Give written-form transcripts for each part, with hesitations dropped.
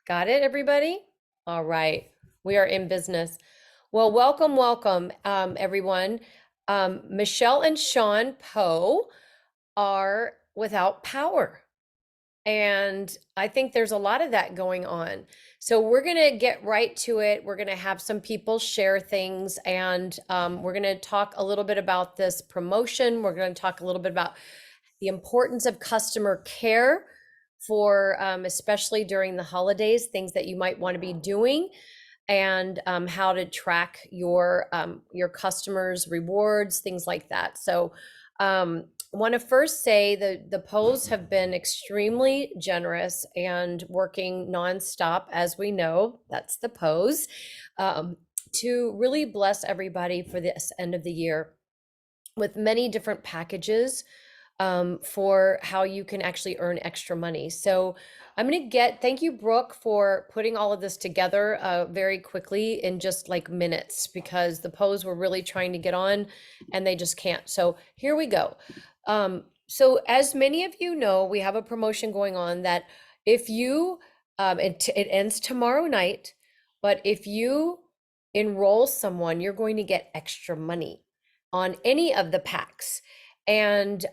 Got it, everybody? All right. We are in business. Well, welcome, everyone. Michelle and Sean Poe are without power. And I think there's a lot of that going on. So we're going to get right to it. We're going to have some people share things, and we're going to talk a little bit about this promotion. We're going to talk a little bit about the importance of customer care for especially during the holidays, things that you might want to be doing, and how to track your customers' rewards, things like that. So, want to first say the Poes have been extremely generous and working nonstop, as we know. That's the Poes, um, to really bless everybody for this end of the year with many different packages for how you can actually earn extra money. So I'm going to thank you, Brooke, for putting all of this together very quickly in just like minutes, because the Poes were really trying to get on and they just can't. So here we go. So as many of you know, we have a promotion going on that if you, it ends tomorrow night, but if you enroll someone, you're going to get extra money on any of the packs. And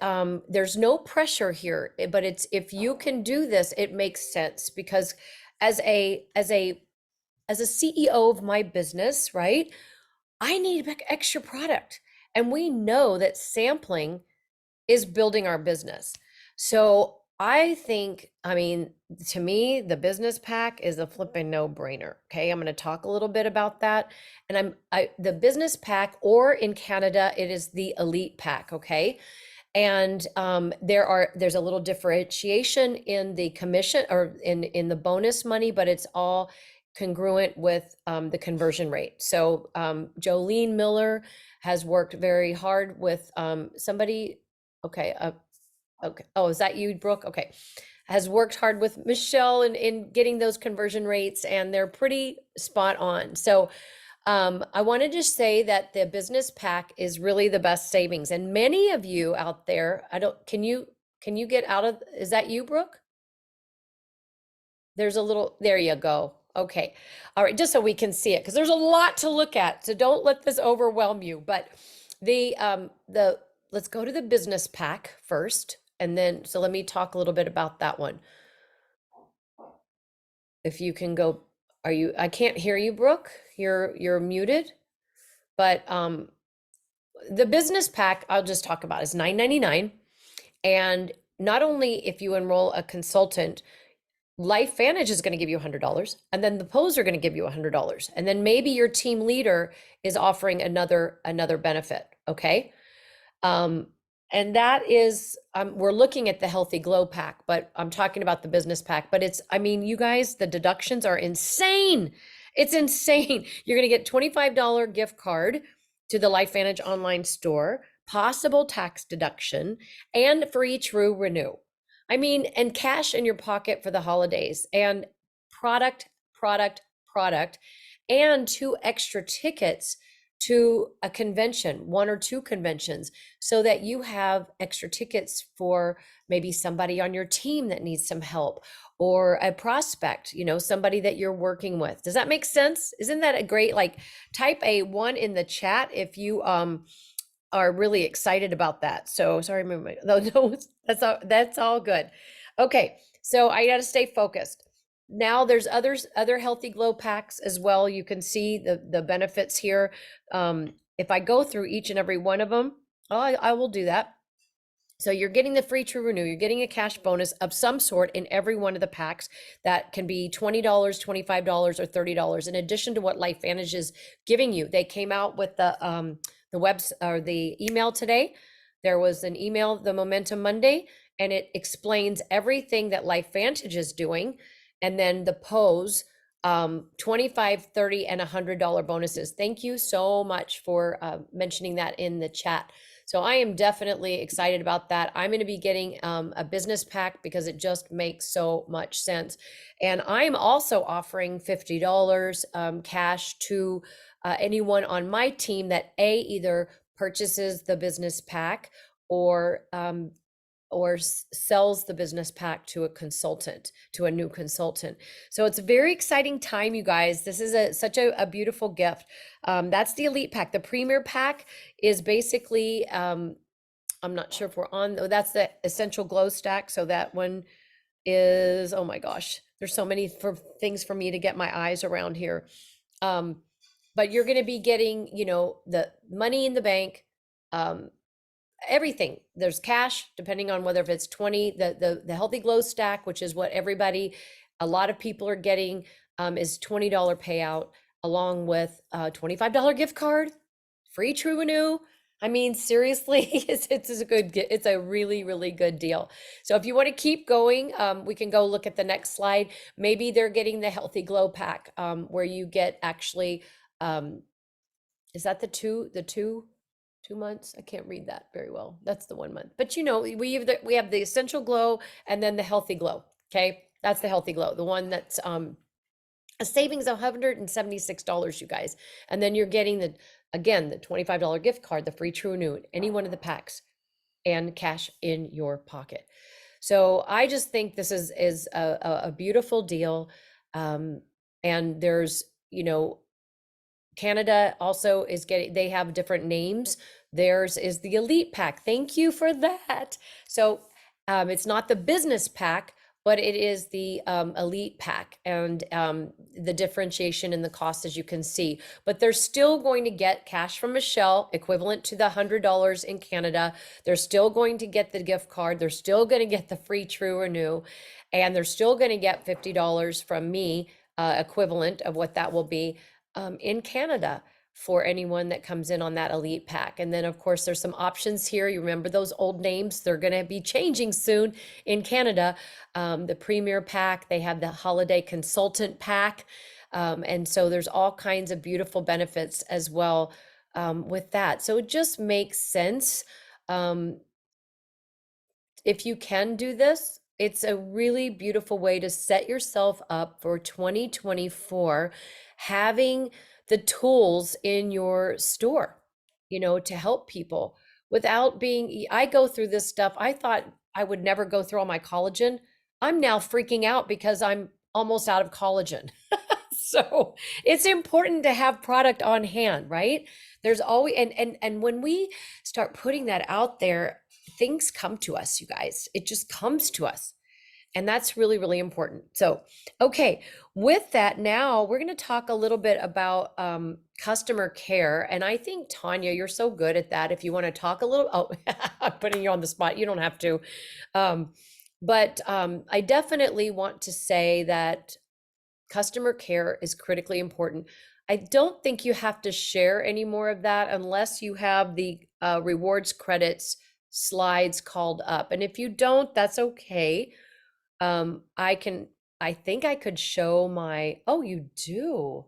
there's no pressure here, but it's if you can do this, it makes sense, because as a CEO of my business, right? I need extra product. And we know that sampling is building our business. So I think, I mean, to me, the business pack is a flipping no-brainer. Okay, I'm going to talk a little bit about that. And the business pack, or in Canada, it is the elite pack. Okay. And there's a little differentiation in the commission, or in the bonus money, but it's all congruent with the conversion rate. So Jolene Miller has worked very hard with somebody. Okay. Okay. Oh, is that you, Brooke? Okay. Has worked hard with Michelle in getting those conversion rates, and they're pretty spot on. So I want to just say that the business pack is really the best savings. And many of you out there, can you get out of, is that you, Brooke? There's a little, there you go. Okay. All right. Just so we can see it, because there's a lot to look at. So don't let this overwhelm you. But let's go to the business pack first. And then, so let me talk a little bit about that one. If you can go, I can't hear you, Brooke. You're muted. But the business pack I'll just talk about is $9.99. And not only if you enroll a consultant, LifeVantage is going to give you $100, and then the Pose are going to give you $100, and then maybe your team leader is offering another benefit. Okay. Um, and that is, we're looking at the Healthy Glow pack, but I'm talking about the business pack. But I mean, you guys, the deductions are insane. It's insane. You're going to get $25 gift card to the LifeVantage online store, possible tax deduction, and free True Renew. I mean, and cash in your pocket for the holidays, and product, product, and 2 extra tickets to a convention, 1 or 2 conventions, so that you have extra tickets for maybe somebody on your team that needs some help, or a prospect, somebody that you're working with. Does that make sense? Isn't that a great, like, type a 1 in the chat if you are really excited about that. So sorry, no, that's all good. Okay, so I got to stay focused. Now there's other Healthy Glow packs as well. You can see the benefits here. If I go through each and every one of them, I will do that. So you're getting the free True Renew, you're getting a cash bonus of some sort in every one of the packs. That can be $20, $25, or $30, in addition to what LifeVantage is giving you. They came out with the email today. There was an email, the Momentum Monday, and it explains everything that LifeVantage is doing. And then the Pose, 25, 30, and $100 bonuses. Thank you so much for mentioning that in the chat. So I am definitely excited about that. I'm going to be getting a business pack because it just makes so much sense. And I'm also offering $50 cash to anyone on my team that either purchases the business pack, or or sells the business pack to a consultant, to a new consultant. So it's a very exciting time, you guys. This is such a beautiful gift. That's the elite pack. The premier pack is basically, I'm not sure if we're on, oh, that's the essential glow stack. So that one is, oh my gosh, there's so many things for me to get my eyes around here. But you're going to be getting, the money in the bank, everything. There's cash, depending on whether if it's 20, the healthy glow stack, which is what a lot of people are getting, is $20 payout, along with a $25 gift card, free True Renew. I mean, seriously, it's a really, really good deal. So if you want to keep going, we can go look at the next slide. Maybe they're getting the Healthy Glow pack, where you get actually, is that the 2 months? I can't read that very well. That's the 1 month. But we have the Essential Glow and then the Healthy Glow. Okay, that's the Healthy Glow, the one that's a savings of $176, you guys. And then you're getting the $25 gift card, the free True Renew, any one of the packs, and cash in your pocket. So I just think this is a beautiful deal. And there's, Canada also is they have different names. Theirs is the Elite Pack. Thank you for that. So it's not the business pack, but it is the Elite Pack, and the differentiation in the cost, as you can see. But they're still going to get cash from Michelle, equivalent to the $100 in Canada. They're still going to get the gift card. They're still going to get the free True Renew, and they're still going to get $50 from me, equivalent of what that will be, in Canada, for anyone that comes in on that Elite Pack. And then of course there's some options here. You remember those old names, they're going to be changing soon in Canada. The Premier Pack, they have the Holiday Consultant Pack. And so there's all kinds of beautiful benefits as well, with that. So it just makes sense. If you can do this, it's a really beautiful way to set yourself up for 2024, having the tools in your store, to help people without I go through this stuff. I thought I would never go through all my collagen. I'm now freaking out because I'm almost out of collagen. So it's important to have product on hand, right? There's always, and when we start putting that out there, things come to us, you guys. It just comes to us. And that's really, really important. So, okay, with that, now we're going to talk a little bit about customer care. And I think, Tanya, you're so good at that. If you want to talk a little, I'm putting you on the spot. You don't have to. But I definitely want to say that customer care is critically important. I don't think you have to share any more of that unless you have the rewards credits slides called up. And if you don't, that's okay. I think I could show oh, you do.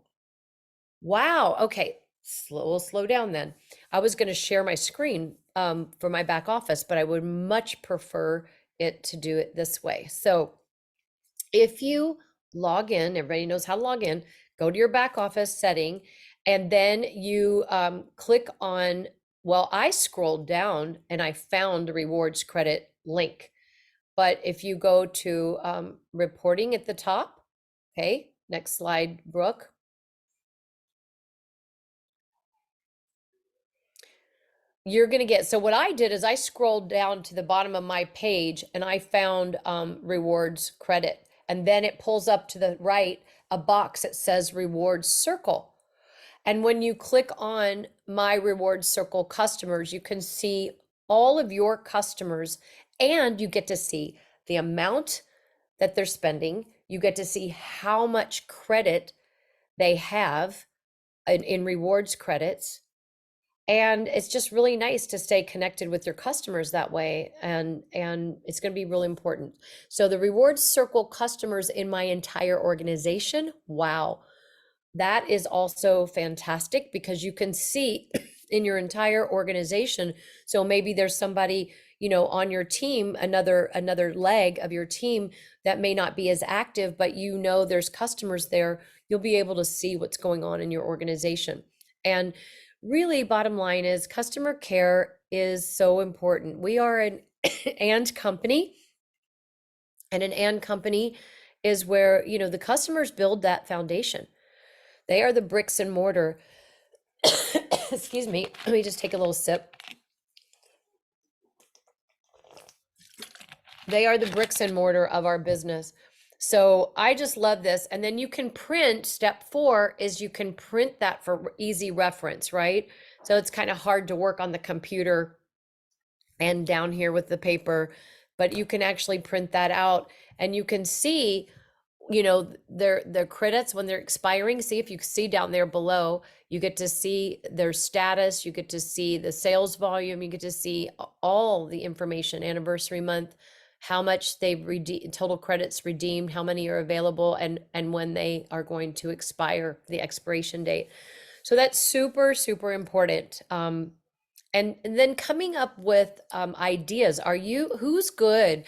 Wow. Okay. We'll slow down then. I was going to share my screen for my back office, but I would much prefer it to do it this way. So if you log in, everybody knows how to log in, go to your back office setting, and then you click on, well, I scrolled down and I found the rewards credit link. But if you go to reporting at the top, okay, next slide, Brooke. You're going to get, so what I did is I scrolled down to the bottom of my page and I found rewards credit. And then it pulls up to the right a box that says rewards circle. And when you click on my rewards circle customers, you can see all of your customers, and you get to see the amount that they're spending. You get to see how much credit they have in rewards credits. And it's just really nice to stay connected with your customers that way. And it's going to be really important. So the rewards circle customers in my entire organization, wow, that is also fantastic because you can see in your entire organization. So maybe there's somebody, on your team, another leg of your team that may not be as active, but there's customers there. You'll be able to see what's going on in your organization. And really, bottom line is customer care is so important. We are and company. And an and company is where, the customers build that foundation. They are the bricks and mortar. Excuse me. Let me just take a little sip. They are the bricks and mortar of our business. So I just love this. And then you can print, step 4 is you can print that for easy reference, right? So it's kind of hard to work on the computer and down here with the paper, but you can actually print that out and you can see, their credits when they're expiring. See, if you see down there below, you get to see their status, you get to see the sales volume, you get to see all the information, anniversary month, how much they've redeemed, total credits redeemed, how many are available, and when they are going to expire, the expiration date. So that's super, super important. And then coming up with ideas. Who's good?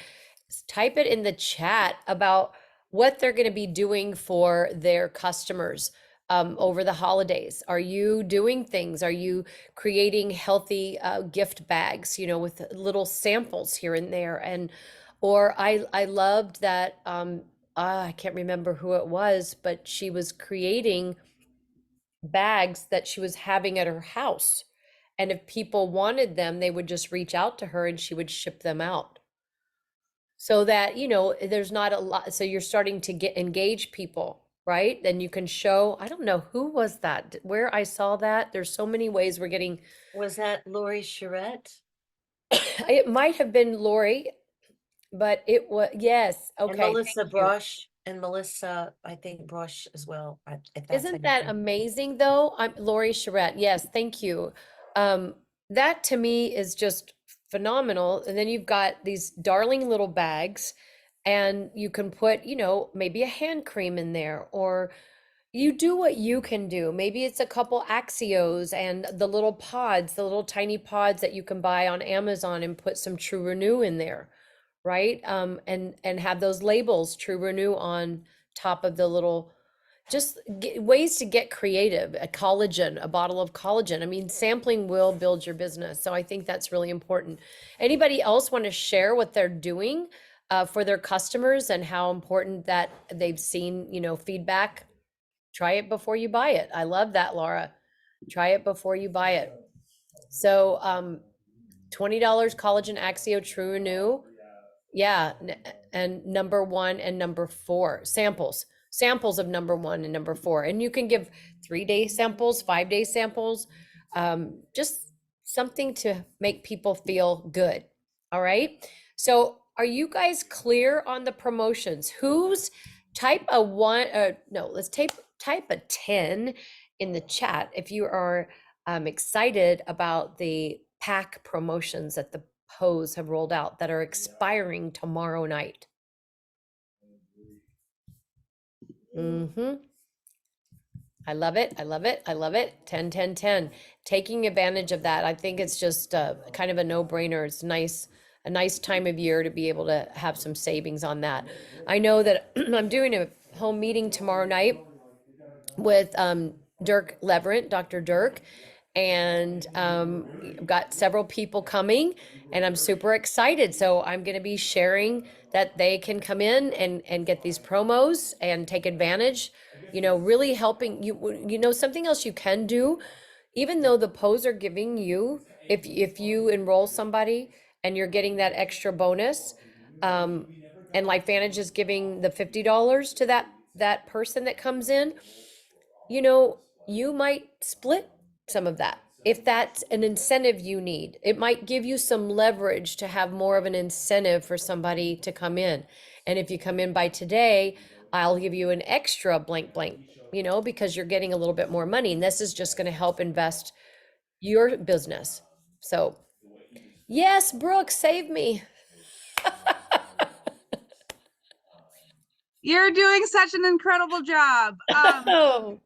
Type it in the chat about what they're going to be doing for their customers over the holidays. Are you doing things? Are you creating healthy gift bags, with little samples here and there? Or I loved that, I can't remember who it was, but she was creating bags that she was having at her house. And if people wanted them, they would just reach out to her and she would ship them out. So that, there's not a lot. So you're starting to engage people, right? Then you can show, I don't know, who was that, where I saw that. There's so many ways we're getting. Was that Lori Charette? It might have been Lori, but it was, yes. And Okay. Melissa Thank you. Brosh, and Melissa, I think Brosh as well, if that's how Isn't you that say it. amazing though? I'm Lori Charette. Yes, thank you. Um, that to me is just phenomenal. And then you've got these darling little bags and you can put, maybe a hand cream in there, or you do what you can do. Maybe it's a couple Axios and the little pods, the little tiny pods that you can buy on Amazon, and put some True Renew in there, right? And have those labels True Renew on top of the little, just ways to get creative. A collagen, a bottle of collagen. I mean, sampling will build your business. So I think that's really important. Anybody else want to share what they're doing for their customers and how important that they've seen, feedback? Try it before you buy it. I love that, Laura. Try it before you buy it. So $20 collagen Axio True Renew. Yeah, and number 1 and number 4 samples of number 1 and number 4, and you can give 3-day samples, 5-day samples, just something to make people feel good. All right, so are you guys clear on the promotions? Who's type a 1, no, let's type a 10 in the chat if you are excited about the pack promotions that the Pose have rolled out that are expiring tomorrow night. I love it. I love it. I love it. 10, 10, 10. Taking advantage of that. I think it's just kind of a no-brainer. It's nice, a nice time of year to be able to have some savings on that. I know that I'm doing a home meeting tomorrow night with Dirk Leverett, Dr. Dirk, and got several people coming, and I'm super excited. So I'm going to be sharing that they can come in and get these promos and take advantage, really helping you. Something else you can do, even though the Pose are giving you, if you enroll somebody and you're getting that extra bonus, and LifeVantage is giving the $50 to that person that comes in, you might split some of that. If that's an incentive you need, it might give you some leverage to have more of an incentive for somebody to come in. And if you come in by today, I'll give you an extra blank blank, because you're getting a little bit more money. And this is just going to help invest your business. So, yes, Brooke, save me. You're doing such an incredible job. Oh,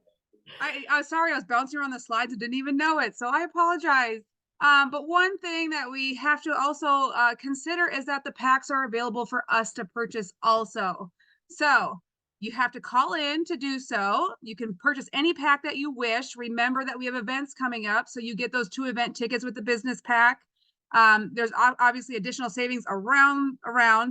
I sorry, I was bouncing around the slides and didn't even know it, so I apologize. But one thing that we have to also consider is that the packs are available for us to purchase also. So you have to call in to do so. You can purchase any pack that you wish. Remember that we have events coming up, so you get those 2 event tickets with the business pack. There's obviously additional savings around.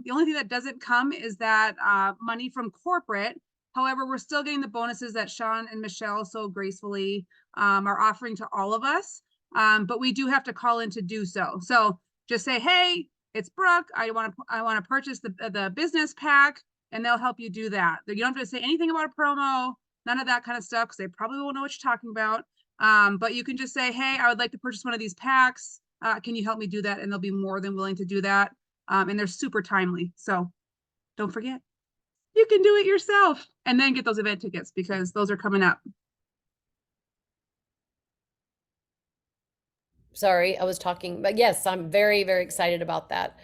The only thing that doesn't come is that money from corporate. However, we're still getting the bonuses that Sean and Michelle so gracefully are offering to all of us. But we do have to call in to do so. So just say, hey, it's Brooke. I want to purchase the business pack, and they'll help you do that. You don't have to say anything about a promo, none of that kind of stuff, because they probably won't know what you're talking about. But you can just say, hey, I would like to purchase one of these packs. Can you help me do that? And they'll be more than willing to do that. And they're super timely. So don't forget, you can do it yourself and then get those event tickets because those are coming up. Sorry, I was talking, but yes, I'm very, very excited about that.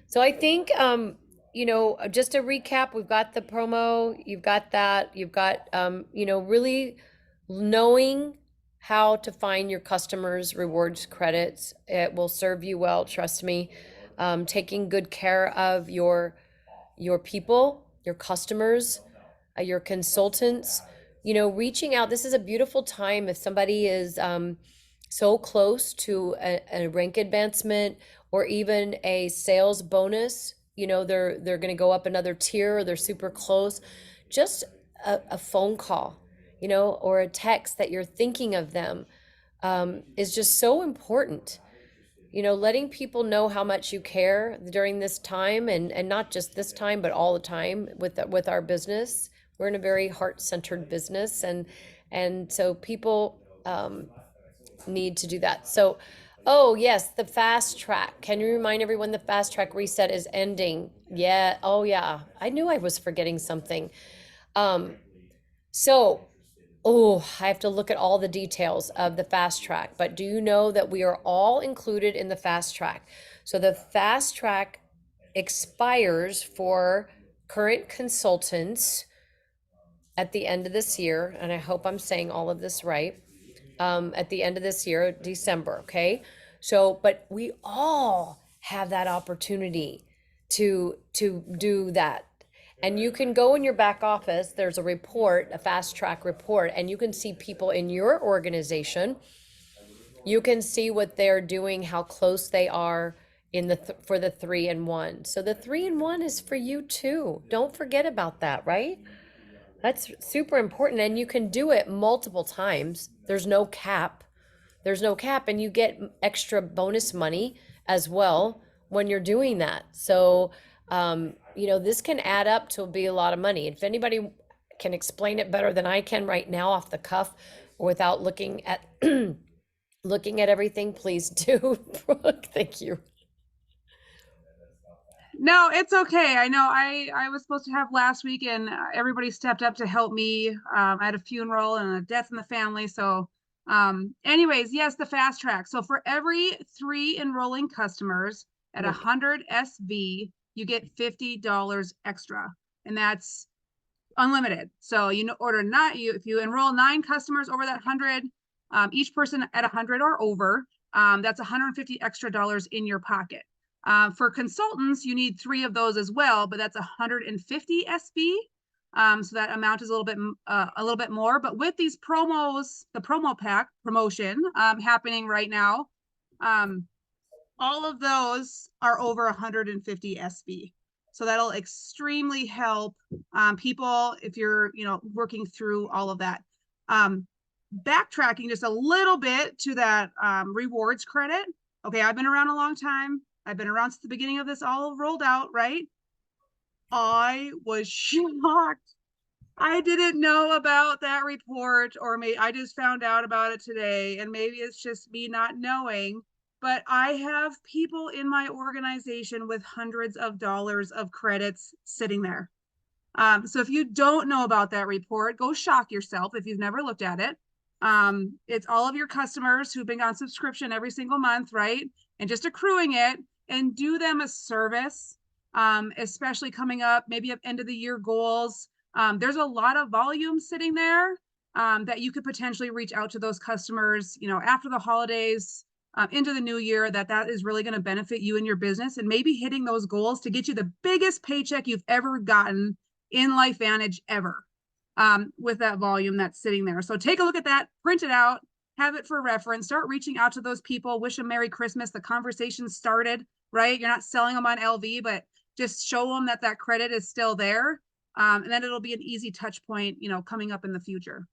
So I think, just to recap, we've got the promo, you've got that, you've got, really knowing how to find your customers' rewards credits. It will serve you well, trust me. Taking good care of your people, your customers, your consultants, reaching out. This is a beautiful time if somebody is so close to a rank advancement or even a sales bonus, they're going to go up another tier, or they're super close. Just a phone call, or a text that you're thinking of them is just so important. Letting people know how much you care during this time, and not just this time, but all the time with our business. We're in a very heart-centered business, and so people need to do that. So, oh yes, the fast track. Can you remind everyone the fast track reset is ending? Yeah. Oh yeah. I knew I was forgetting something. So, I have to look at all the details of the fast track, but do you know that we are all included in the fast track? So the fast track expires for current consultants at the end of this year, and I hope I'm saying all of this right. At the end of this year, December, okay? So, but we all have that opportunity to do that. And you can go in your back office, there's a report, a fast track report, and you can see people in your organization. You can see what they're doing, how close they are in for the 3-in-1. So the 3-in-1 is for you too. Don't forget about that, right? That's super important, and you can do it multiple times. There's no cap. And you get extra bonus money as well when you're doing that. So, this can add up to be a lot of money. If anybody can explain it better than I can right now off the cuff without looking at everything, please do. Brooke, thank you. No, it's okay. I know I was supposed to have last week and everybody stepped up to help me. I had a funeral and a death in the family. So anyways, yes, the fast track. So for every 3 enrolling customers at 100 SV, you get $50 extra, and that's unlimited. So if you enroll 9 customers over that 100, each person at 100 or over, that's $150 extra in your pocket. For consultants, you need 3 of those as well, but that's 150 SB. So that amount is a little bit more. But with these promos, the promo pack promotion happening right now, all of those are over 150 SB. So that'll extremely help people if you're working through all of that. Backtracking just a little bit to that rewards credit. Okay, I've been around a long time. I've been around since the beginning of this all rolled out, right? I was shocked. I didn't know about that report, or maybe I just found out about it today, and maybe it's just me not knowing, but I have people in my organization with hundreds of dollars of credits sitting there. So if you don't know about that report, go shock yourself if you've never looked at it. It's all of your customers who've been on subscription every single month, right? And just accruing it, and do them a service, especially coming up, maybe at end of the year goals. There's a lot of volume sitting there that you could potentially reach out to those customers, after the holidays, into the new year, that is really going to benefit you and your business, and maybe hitting those goals to get you the biggest paycheck you've ever gotten in LifeVantage ever, with that volume that's sitting there. So take a look at that, print it out, have it for reference, start reaching out to those people, wish them Merry Christmas. The conversation started, right? You're not selling them on LV, but just show them that that credit is still there. And then it'll be an easy touch point, you know, coming up in the future.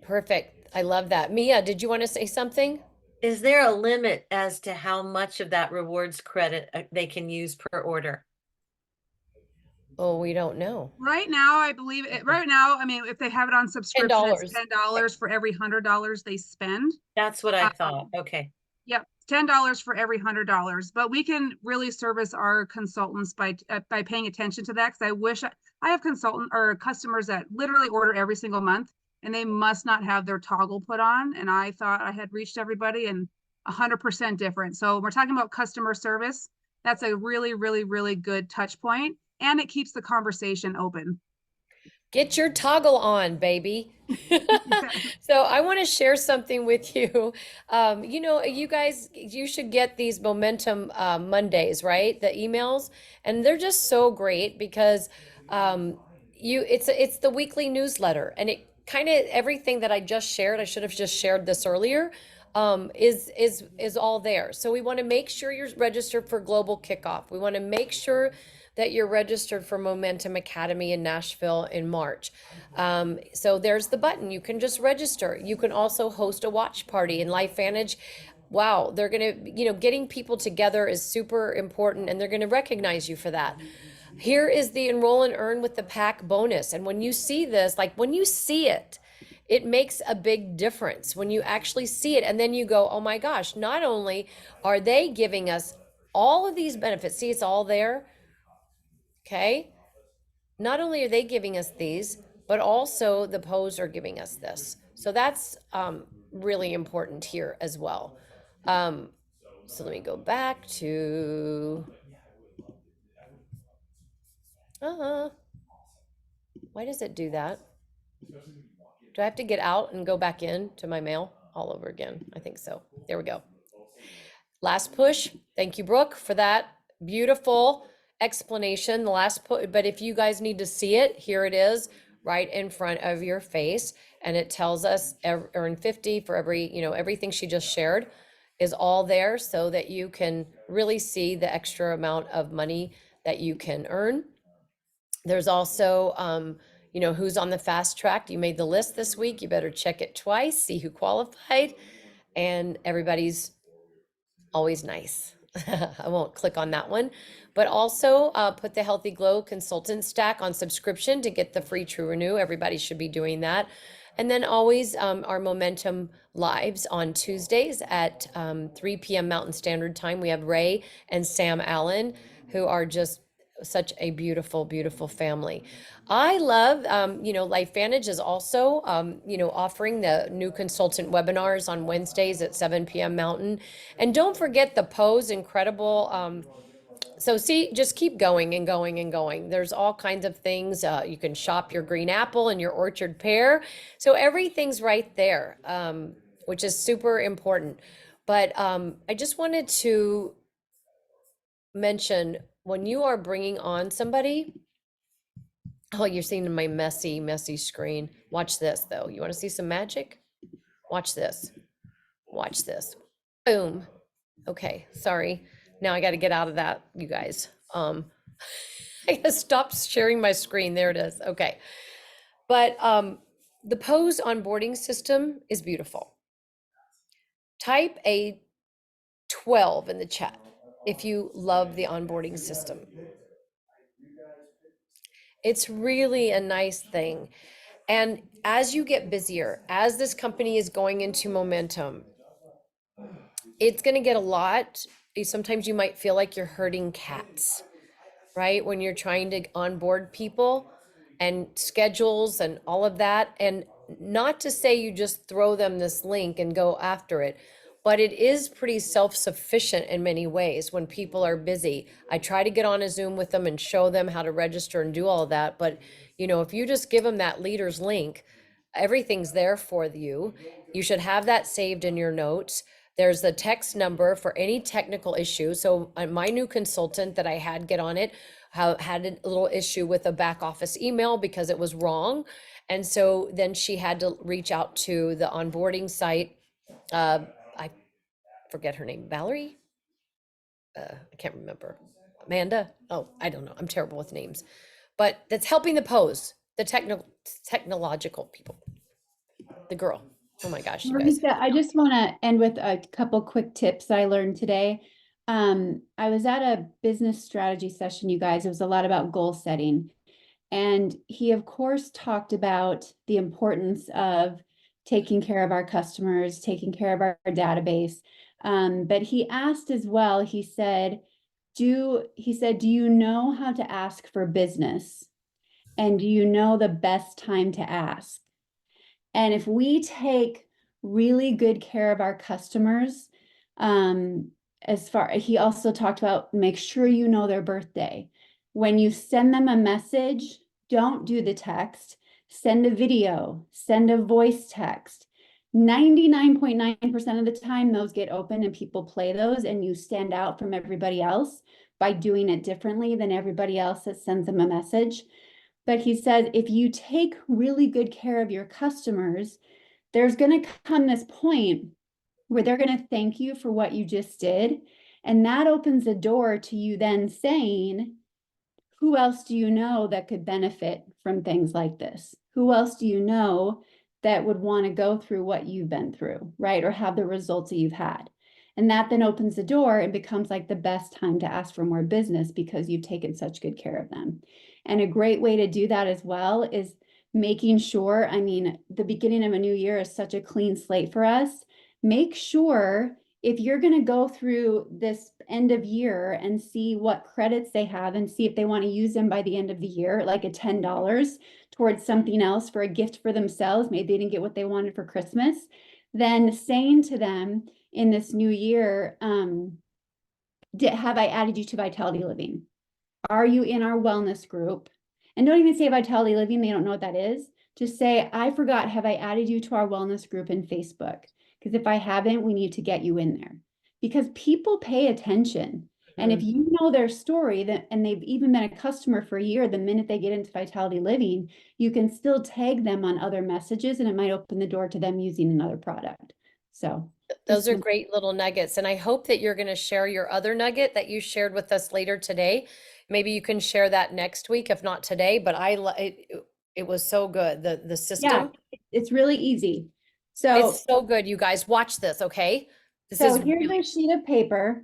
Perfect. I love that. Mia, did you want to say something? Is there a limit as to how much of that rewards credit they can use per order? Oh, we don't know. Right now, I believe it, right now, I mean, if they have it on subscription, it's $10. $10 for every $100 they spend. That's what I Um, thought. Okay. Yep, $10 for every $100. But we can really service our consultants by paying attention to that. Because I wish I have consultant or customers that literally order every single month, and they must not have their toggle put on. And I thought I had reached everybody, and 100% different. So we're talking about customer service. That's a really, really, really good touch point, and it keeps the conversation open. Get your toggle on, baby. So I want to share something with you. You know, you guys, you should get these Momentum Mondays, right? The emails, and they're just so great because it's the weekly newsletter, and it kind of everything that I just shared. I should have just shared this earlier. Is all there. So we want to make sure you're registered for Global Kickoff. We want to make sure that you're registered for Momentum Academy in Nashville in March. So there's the button. You can just register. You can also host a watch party in LifeVantage. Wow, they're going to, you know, getting people together is super important, and they're going to recognize you for that. Here is the enroll and earn with the pack bonus. And when you see this, like when you see it, it makes a big difference when you actually see it. And then you go, oh my gosh, not only are they giving us all of these benefits, see, it's all there. Okay. Not only are they giving us these, but also the Pose are giving us this. So that's really important here as well. So let me go back to, why does it do that? Do I have to get out and go back in to my mail all over again? I think so. There we go. Last push. Thank you, Brooke, for that beautiful explanation. The last push, but if you guys need to see it, here it is right in front of your face. And it tells us earn 50 for every, you know, everything she just shared is all there so that you can really see the extra amount of money that you can earn. There's also, you know, who's on the fast track. You made the list this week. You better check it twice, see who qualified. And everybody's always nice. I won't click on that one. But also put the Healthy Glow consultant stack on subscription to get the free True Renew. Everybody should be doing that. And then always our Momentum Lives on Tuesdays at 3 p.m. Mountain Standard Time. We have Ray and Sam Allen, who are just such a beautiful, beautiful family. I love, you know, LifeVantage is also, you know, offering the new consultant webinars on Wednesdays at 7 p.m. Mountain. And don't forget the Pose incredible. So see, just keep going and going and going. There's all kinds of things. You can shop your green apple and your orchard pear. So everything's right there, which is super important. But I just wanted to mention when you are bringing on somebody, oh, you're seeing my messy, messy screen. Watch this though. You want to see some magic? Watch this. Watch this. Boom. Okay, sorry. Now I got to get out of that, you guys. I gotta stop sharing my screen. There it is. Okay. But the Pose onboarding system is beautiful. Type a 12 in the chat if you love the onboarding system. It's really a nice thing. And as you get busier, as this company is going into momentum, it's going to get a lot. Sometimes you might feel like you're herding cats, right? When you're trying to onboard people and schedules and all of that. And not to say you just throw them this link and go after it, but it is pretty self-sufficient in many ways when people are busy. I try to get on a Zoom with them and show them how to register and do all of that. But, you know, if you just give them that leader's link, everything's there for you. You should have that saved in your notes. There's the text number for any technical issue. So my new consultant that I had get on it had a little issue with a back office email because it was wrong. And so then she had to reach out to the onboarding site. I forget her name, Valerie? I can't remember. Amanda? Oh, I don't know. I'm terrible with names. But that's helping the pose, the technological people. The girl. Oh my gosh, you guys. Marisa, I just want to end with a couple quick tips I learned today. I was at a business strategy session, you guys. It was a lot about goal setting. And he, of course, talked about the importance of taking care of our customers, taking care of our database. But he asked as well, he said, do you know how to ask for business? And do you know the best time to ask? And if we take really good care of our customers, he also talked about make sure you know their birthday. When you send them a message, don't do the text, send a video, send a voice text. 99.9% of the time, those get open and people play those, and you stand out from everybody else by doing it differently than everybody else that sends them a message. But he says, if you take really good care of your customers, there's going to come this point where they're going to thank you for what you just did. And that opens the door to you then saying, who else do you know that could benefit from things like this? Who else do you know that would want to go through what you've been through, right? Or have the results that you've had. And that then opens the door and becomes like the best time to ask for more business because you've taken such good care of them. And a great way to do that as well is making sure, I mean, the beginning of a new year is such a clean slate for us. Make sure if you're going to go through this end of year and see what credits they have and see if they want to use them by the end of the year, like a $10 towards something else for a gift for themselves, maybe they didn't get what they wanted for Christmas, then saying to them in this new year, have I added you to Vitality Living? Are you in our wellness group? And don't even say Vitality Living, they don't know what that is. Just say, I forgot, have I added you to our wellness group in Facebook? Because if I haven't, we need to get you in there. Because people pay attention. And if you know their story and they've even been a customer for a year, the minute they get into Vitality Living, you can still tag them on other messages and it might open the door to them using another product. So those are great little nuggets. And I hope that you're going to share your other nugget that you shared with us later today. Maybe you can share that next week, if not today, but it was so good. The system. Yeah, it's really easy. So it's so good. You guys watch this. Okay. This so is here's really a sheet of paper.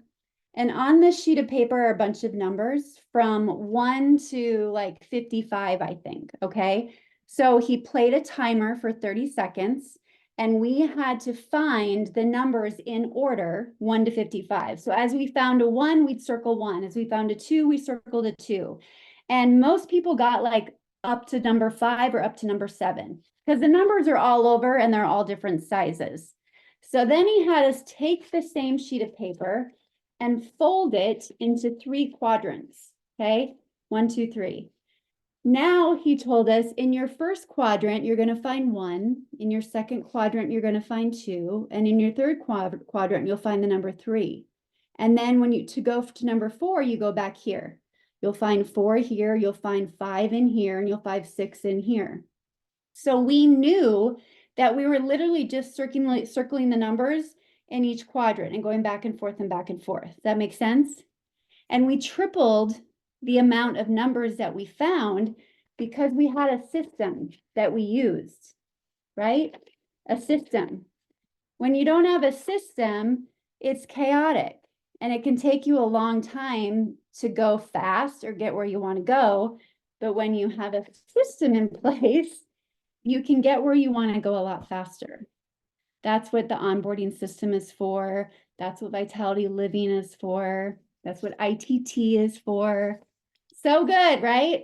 And on this sheet of paper are a bunch of numbers from 1 to like 55, I think. Okay. So he played a timer for 30 seconds and we had to find the numbers in order 1 to 55. So as we found a 1, we'd circle 1. As we found a 2, we circled a 2. And most people got like up to number 5 or up to number 7 because the numbers are all over and they're all different sizes. So then he had us take the same sheet of paper and fold it into 3 quadrants. Okay, 1, 2, 3. Now he told us in your first quadrant, you're going to find 1. In your second quadrant, you're going to find 2. And in your third quadrant, you'll find the number 3. And then when you go to number 4, you go back here. You'll find 4 here, you'll find 5 in here, and you'll find 6 in here. So we knew that we were literally just circling the numbers in each quadrant and going back and forth and back and forth. Does that make sense? And we tripled the amount of numbers that we found because we had a system that we used, right? A system. When you don't have a system, it's chaotic and it can take you a long time to go fast or get where you want to go. But when you have a system in place, you can get where you want to go a lot faster. That's what the onboarding system is for. That's what Vitality Living is for. That's what ITT is for. So good, right?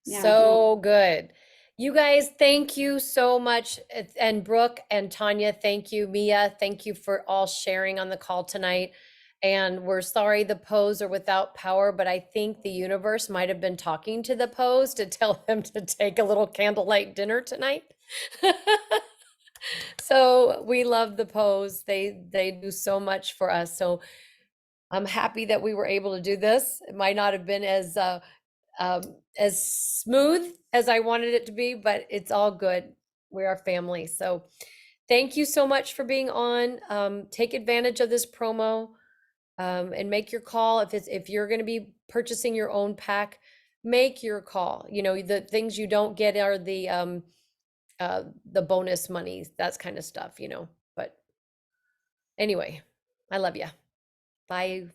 Yeah. so good. You guys, thank you so much. And Brooke and Tanya, thank you. Mia, thank you for all sharing on the call tonight. And we're sorry the Poes are without power, but I think the universe might have been talking to the Poes to tell them to take a little candlelight dinner tonight. So we love the Poes. They do so much for us. So I'm happy that we were able to do this. It might not have been as as smooth as I wanted it to be, but it's all good. We are family. So thank you so much for being on. Take advantage of this promo, and make your call. If you're going to be purchasing your own pack, make your call. You know, the things you don't get are the bonus money, that's kind of stuff, you know. But anyway, I love you. Bye.